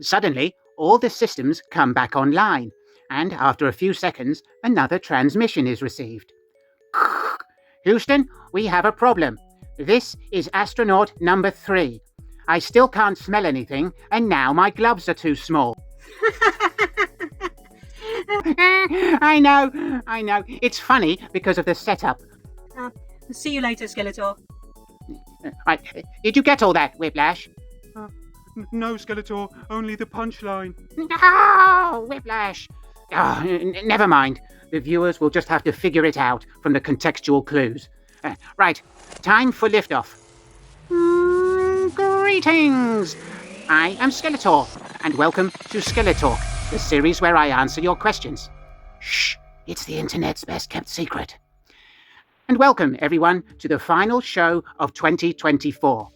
Suddenly, all the systems come back online, and after a few seconds, another transmission is received. Houston, we have a problem. This is astronaut number 3. I still can't smell anything, and now my gloves are too small. I know. It's funny because of the setup. See you later, Skeletor. Right, did you get all that, Whiplash? No, Skeletor, only the punchline. No, Whiplash! Never mind. The viewers will just have to figure it out from the contextual clues. Right, time for liftoff. Greetings! I am Skeletor, and welcome to SkeleTalk, the series where I answer your questions. Shh, it's the internet's best kept secret. And welcome, everyone, to the final show of 2024.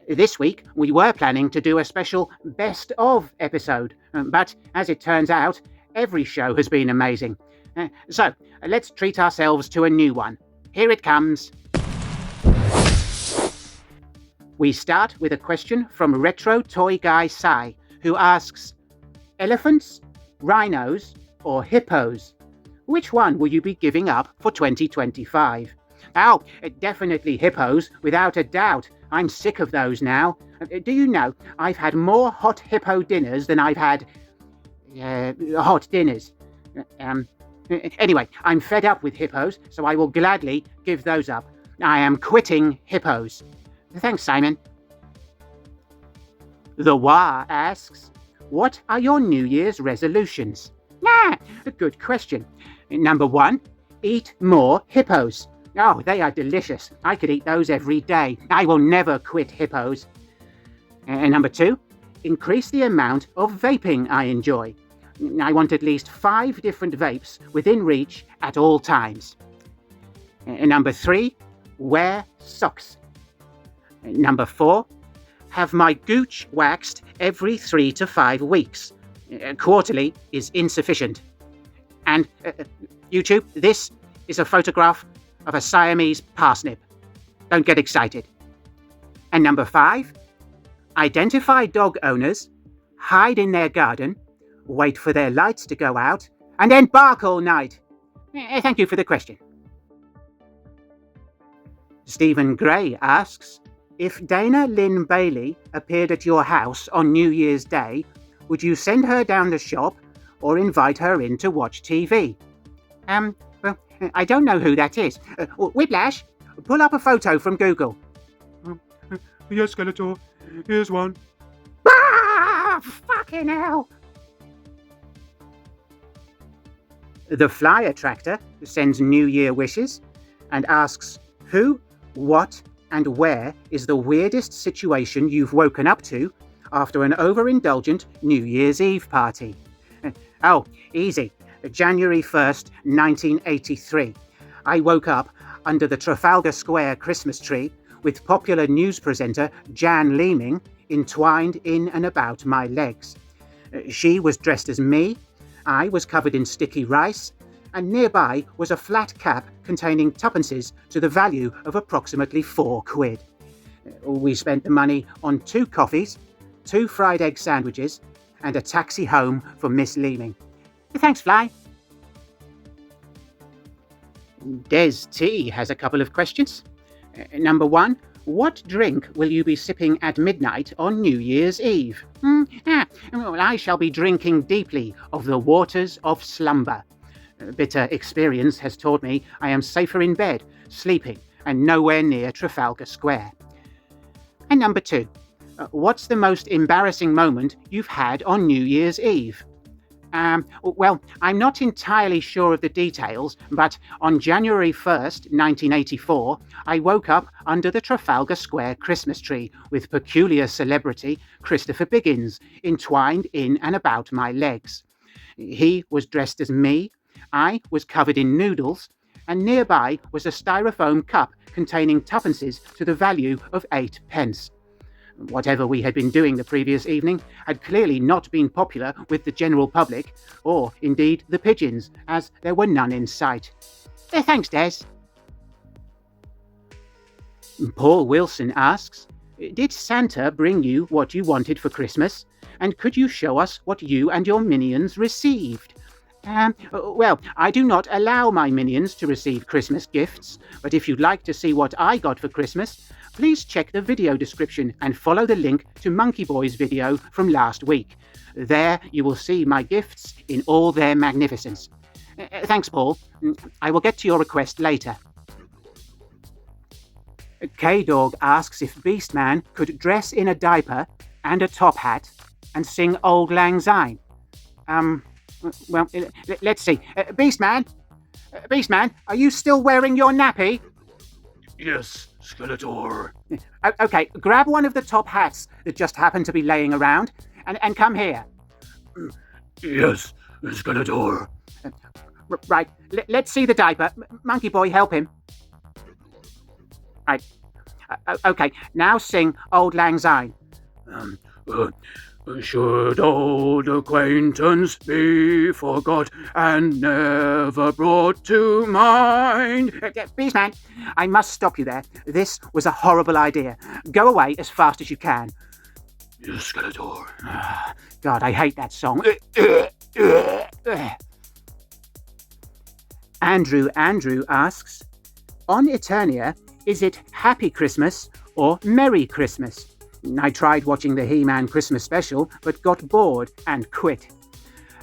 This week, we were planning to do a special Best Of episode, but as it turns out, every show has been amazing. So, let's treat ourselves to a new one. Here it comes. We start with a question from Retro Toy Guy Sai, who asks, elephants, rhinos, or hippos? Which one will you be giving up for 2025? Oh, definitely hippos, without a doubt. I'm sick of those now. Do you know, I've had more hot hippo dinners than I've had hot dinners. Anyway, I'm fed up with hippos, so I will gladly give those up. I am quitting hippos. Thanks, Simon. The Wah asks, what are your New Year's resolutions? A good question. Number 1, eat more hippos. Oh, they are delicious. I could eat those every day. I will never quit hippos. Number 2, increase the amount of vaping I enjoy. I want at least 5 different vapes within reach at all times. Number 3, wear socks. Number 4, have my gooch waxed every 3 to 5 weeks. Quarterly is insufficient. And YouTube, this is a photograph of a Siamese parsnip. Don't get excited. And number 5, identify dog owners, hide in their garden, wait for their lights to go out, and then bark all night. Thank you for the question. Stephen Gray asks, if Dana Lynn Bailey appeared at your house on New Year's Day, would you send her down the shop or invite her in to watch TV? Well, I don't know who that is. Whiplash, pull up a photo from Google. Yes, Skeletor, here's one. Fucking hell! The Fly Attractor sends New Year wishes and asks, who, what, and where is the weirdest situation you've woken up to after an overindulgent New Year's Eve party? Oh, easy. January 1st, 1983. I woke up under the Trafalgar Square Christmas tree with popular news presenter Jan Leeming entwined in and about my legs. She was dressed as me, I was covered in sticky rice, and nearby was a flat cap containing tuppences to the value of approximately £4. We spent the money on 2 coffees, 2 fried egg sandwiches, and a taxi home for Miss Leeming. Thanks, Fly. Des T has a couple of questions. Number 1, what drink will you be sipping at midnight on New Year's Eve? Well, I shall be drinking deeply of the waters of slumber. Bitter experience has taught me I am safer in bed, sleeping, and nowhere near Trafalgar Square. And number 2, what's the most embarrassing moment you've had on New Year's Eve? Well, I'm not entirely sure of the details, but on January 1st, 1984, I woke up under the Trafalgar Square Christmas tree with peculiar celebrity Christopher Biggins entwined in and about my legs. He was dressed as me, I was covered in noodles, and nearby was a styrofoam cup containing tuppences to the value of 8 pence. Whatever we had been doing the previous evening had clearly not been popular with the general public, or indeed the pigeons, as there were none in sight. Thanks, Des. Paul Wilson asks, did Santa bring you what you wanted for Christmas? And could you show us what you and your minions received? Well, I do not allow my minions to receive Christmas gifts, but if you'd like to see what I got for Christmas, please check the video description and follow the link to Monkey Boy's video from last week. There you will see my gifts in all their magnificence. Thanks, Paul. I will get to your request later. K-Dog asks if Beastman could dress in a diaper and a top hat and sing Auld Lang Syne. Well, let's see. Beastman? Beastman, are you still wearing your nappy? Yes, Skeletor. Okay, grab one of the top hats that just happened to be laying around and come here. Yes, Skeletor. Right, let's see the diaper. Monkey Boy, help him. Right. Okay, now sing Auld Lang Syne. Should old acquaintance be forgot and never brought to mind? Beastman, I must stop you there. This was a horrible idea. Go away as fast as you can. Yes, Skeletor. God, I hate that song. Andrew asks, on Eternia, is it Happy Christmas or Merry Christmas? I tried watching the He-Man Christmas special, but got bored and quit.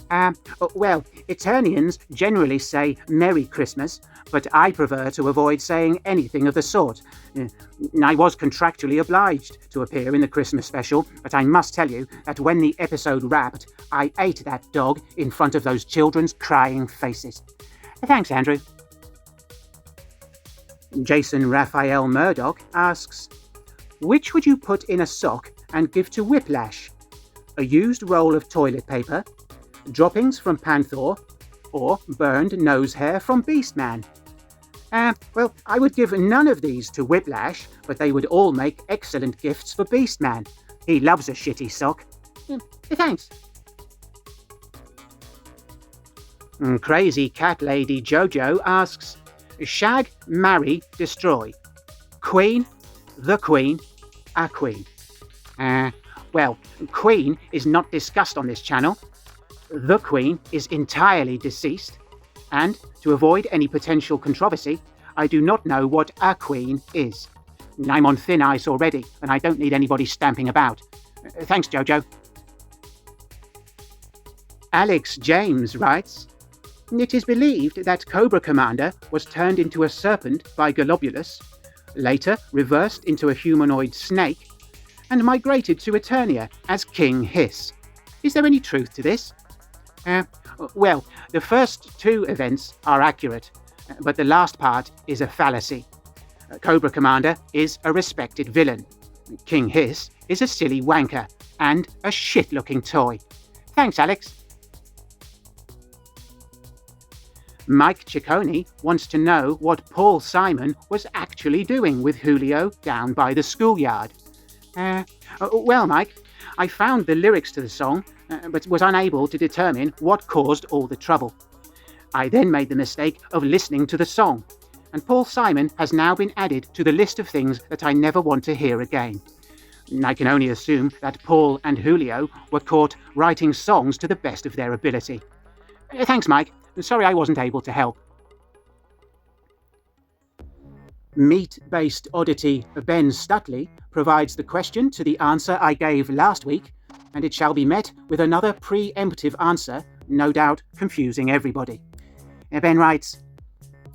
Well, Eternians generally say Merry Christmas, but I prefer to avoid saying anything of the sort. I was contractually obliged to appear in the Christmas special, but I must tell you that when the episode wrapped, I ate that dog in front of those children's crying faces. Thanks, Andrew. Jason Raphael Murdoch asks, which would you put in a sock and give to Whiplash? A used roll of toilet paper, droppings from Panther, or burned nose hair from Beastman? Well, I would give none of these to Whiplash, but they would all make excellent gifts for Beastman. He loves a shitty sock. Thanks. Crazy Cat Lady Jojo asks, shag, marry, destroy. Queen, the Queen, a queen. Well, Queen is not discussed on this channel. The Queen is entirely deceased. And to avoid any potential controversy, I do not know what a queen is. I'm on thin ice already, and I don't need anybody stamping about. Thanks, Jojo. Alex James writes, it is believed that Cobra Commander was turned into a serpent by Globulus, later reversed into a humanoid snake, and migrated to Eternia as King Hiss. Is there any truth to this? Well, the first two events are accurate, but the last part is a fallacy. Cobra Commander is a respected villain. King Hiss is a silly wanker and a shit-looking toy. Thanks, Alex. Mike Ciccone wants to know what Paul Simon was actually doing with Julio down by the schoolyard. Well, Mike, I found the lyrics to the song, but was unable to determine what caused all the trouble. I then made the mistake of listening to the song, and Paul Simon has now been added to the list of things that I never want to hear again. I can only assume that Paul and Julio were caught writing songs to the best of their ability. Thanks, Mike. Sorry I wasn't able to help. Meat-based oddity Ben Stutley provides the question to the answer I gave last week, and it shall be met with another preemptive answer, no doubt confusing everybody. Ben writes,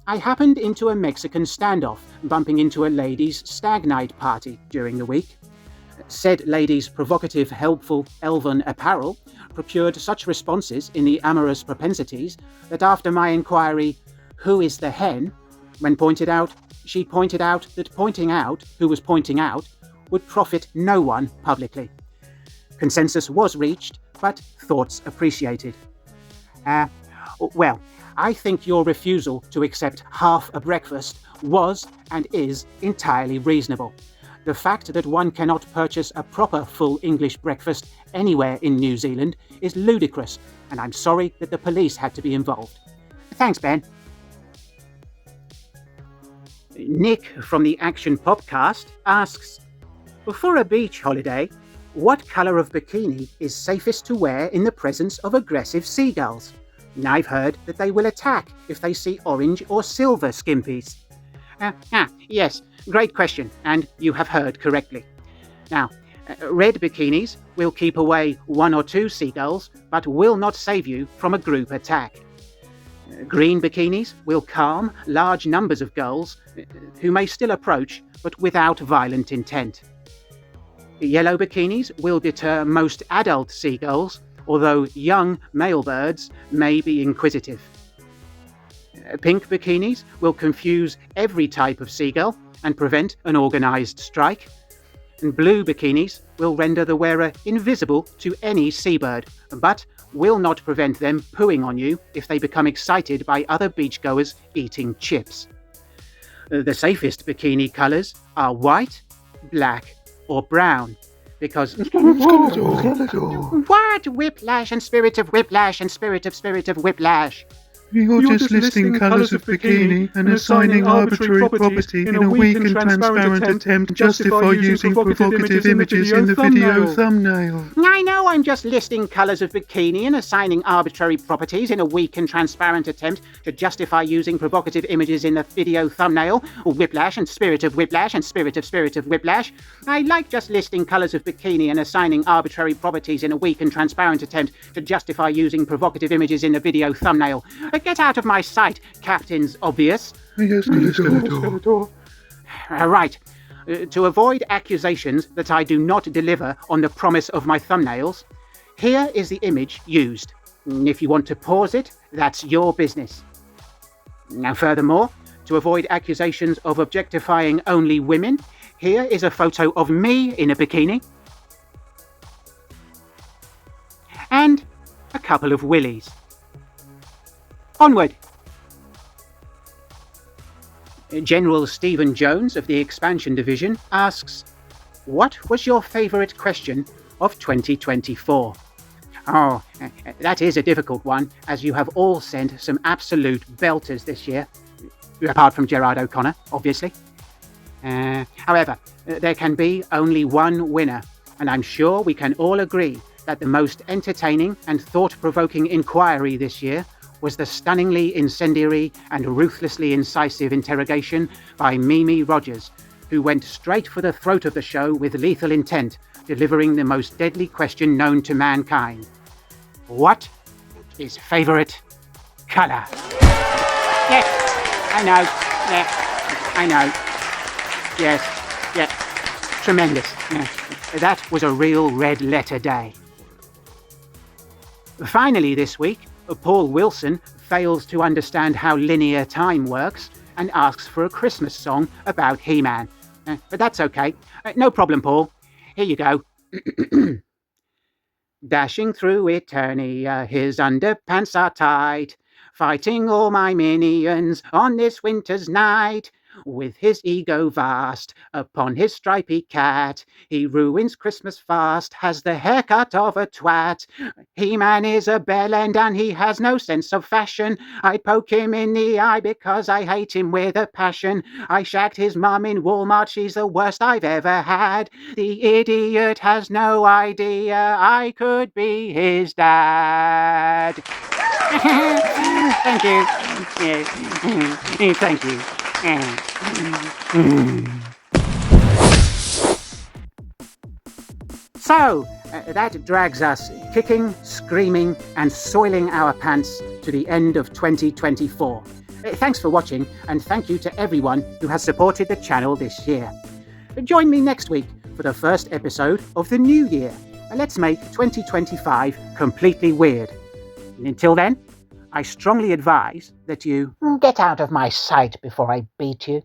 I happened into a Mexican standoff, bumping into a ladies' stag night party during the week. Said lady's provocative, helpful, elven apparel procured such responses in the amorous propensities that after my inquiry, who is the hen, when she pointed out that pointing out who was pointing out would profit no one publicly. Consensus was reached, but thoughts appreciated. Well, I think your refusal to accept half a breakfast was and is entirely reasonable. The fact that one cannot purchase a proper full English breakfast anywhere in New Zealand is ludicrous, and I'm sorry that the police had to be involved. Thanks, Ben. Nick from the Action Popcast asks, for a beach holiday, What colour of bikini is safest to wear in the presence of aggressive seagulls? I've heard that they will attack if they see orange or silver skimpies. Yes, great question, and you have heard correctly. Now, red bikinis will keep away 1 or 2 seagulls, but will not save you from a group attack. Green bikinis will calm large numbers of gulls who may still approach, but without violent intent. Yellow bikinis will deter most adult seagulls, although young male birds may be inquisitive. Pink bikinis will confuse every type of seagull and prevent an organised strike. And blue bikinis will render the wearer invisible to any seabird, but will not prevent them pooing on you if they become excited by other beachgoers eating chips. The safest bikini colours are white, black, or brown, because What? Whiplash and spirit of whiplash and spirit of whiplash. You're just listing colours of bikini and assigning arbitrary property in a weak and transparent attempt to justify using provocative images in the video thumbnail. I know I'm just listing colours of bikini and assigning arbitrary properties in a weak and transparent attempt to justify using provocative images in the video thumbnail. Whiplash and spirit of whiplash and spirit of whiplash. I like just listing colours of bikini and assigning arbitrary properties in a weak and transparent attempt to justify using provocative images in the video thumbnail. Get out of my sight, Captain's Obvious. Yes, Skeletor. Right. To avoid accusations that I do not deliver on the promise of my thumbnails, here is the image used. If you want to pause it, that's your business. Now, furthermore, to avoid accusations of objectifying only women, here is a photo of me in a bikini and a couple of willies. Onward! General Stephen Jones of the Expansion Division asks, what was your favourite question of 2024? Oh, that is a difficult one, as you have all sent some absolute belters this year, apart from Gerard O'Connor, obviously. However, there can be only one winner, and I'm sure we can all agree that the most entertaining and thought-provoking inquiry this year was the stunningly incendiary and ruthlessly incisive interrogation by Mimi Rogers, who went straight for the throat of the show with lethal intent, delivering the most deadly question known to mankind. What is favourite colour? Yes, I know. Yeah, I know. Yes, yeah, tremendous. Yeah. That was a real red letter day. Finally this week, Paul Wilson fails to understand how linear time works and asks for a Christmas song about He-Man. But that's okay. No problem, Paul. Here you go. Dashing through Eternia, his underpants are tight, fighting all my minions on this winter's night. With his ego vast upon his stripy cat, he ruins Christmas fast, has the haircut of a twat. He-Man is a bellend and he has no sense of fashion. I'd poke him in the eye because I hate him with a passion. I shagged his mum in Walmart, she's the worst I've ever had. The idiot has no idea I could be his dad. Thank you. Yeah. Thank you. So, that drags us kicking, screaming and soiling our pants to the end of 2024. Thanks for watching, and thank you to everyone who has supported the channel this year. Join me next week for the first episode of the new year. Let's make 2025 completely weird. Until then, I strongly advise that you get out of my sight before I beat you.